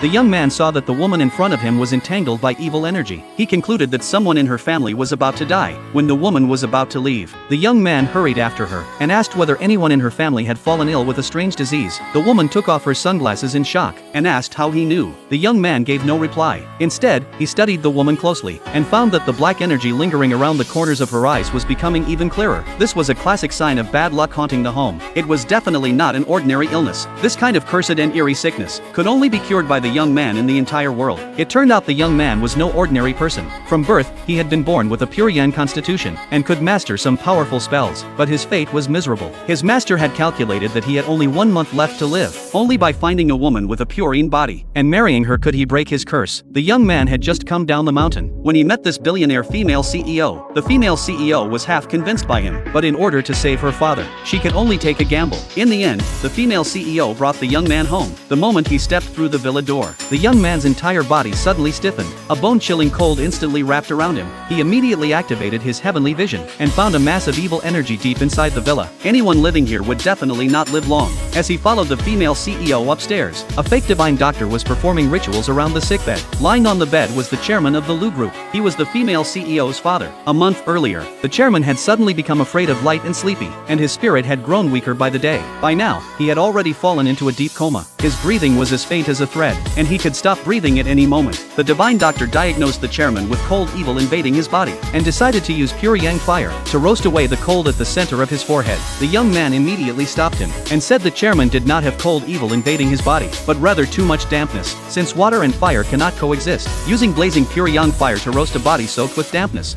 The young man saw that the woman in front of him was entangled by evil energy. He concluded that someone in her family was about to die. When the woman was about to leave, the young man hurried after her and asked whether anyone in her family had fallen ill with a strange disease. The woman took off her sunglasses in shock and asked how he knew. The young man gave no reply. Instead, he studied the woman closely and found that the black energy lingering around the corners of her eyes was becoming even clearer. This was a classic sign of bad luck haunting the home. It was definitely not an ordinary illness. This kind of cursed and eerie sickness could only be cured by the young man in the entire world. It turned out the young man was no ordinary person. From birth, he had been born with a pure yang constitution and could master some powerful spells, but his fate was miserable. His master had calculated that he had only 1 month left to live. Only by finding a woman with a pure yin body and marrying her could he break his curse. The young man had just come down the mountain when he met this billionaire female CEO. The female CEO was half convinced by him, but in order to save her father, she could only take a gamble. In the end, the female CEO brought the young man home. The moment he stepped through the villa door, the young man's entire body suddenly stiffened. A bone-chilling cold instantly wrapped around him. He immediately activated his heavenly vision and found a massive evil energy deep inside the villa. Anyone living here would definitely not live long. As he followed the female CEO upstairs, a fake divine doctor was performing rituals around the sickbed. Lying on the bed was the chairman of the Lu Group. He was the female CEO's father. A month earlier, the chairman had suddenly become afraid of light and sleepy, and his spirit had grown weaker by the day. By now, he had already fallen into a deep coma. His breathing was as faint as a thread, and he could stop breathing at any moment. The divine doctor diagnosed the chairman with cold evil invading his body, and decided to use pure yang fire to roast away the cold at the center of his forehead. The young man immediately stopped him, and said the chairman did not have cold evil invading his body, but rather too much dampness, since water and fire cannot coexist. Using blazing pure yang fire to roast a body soaked with dampness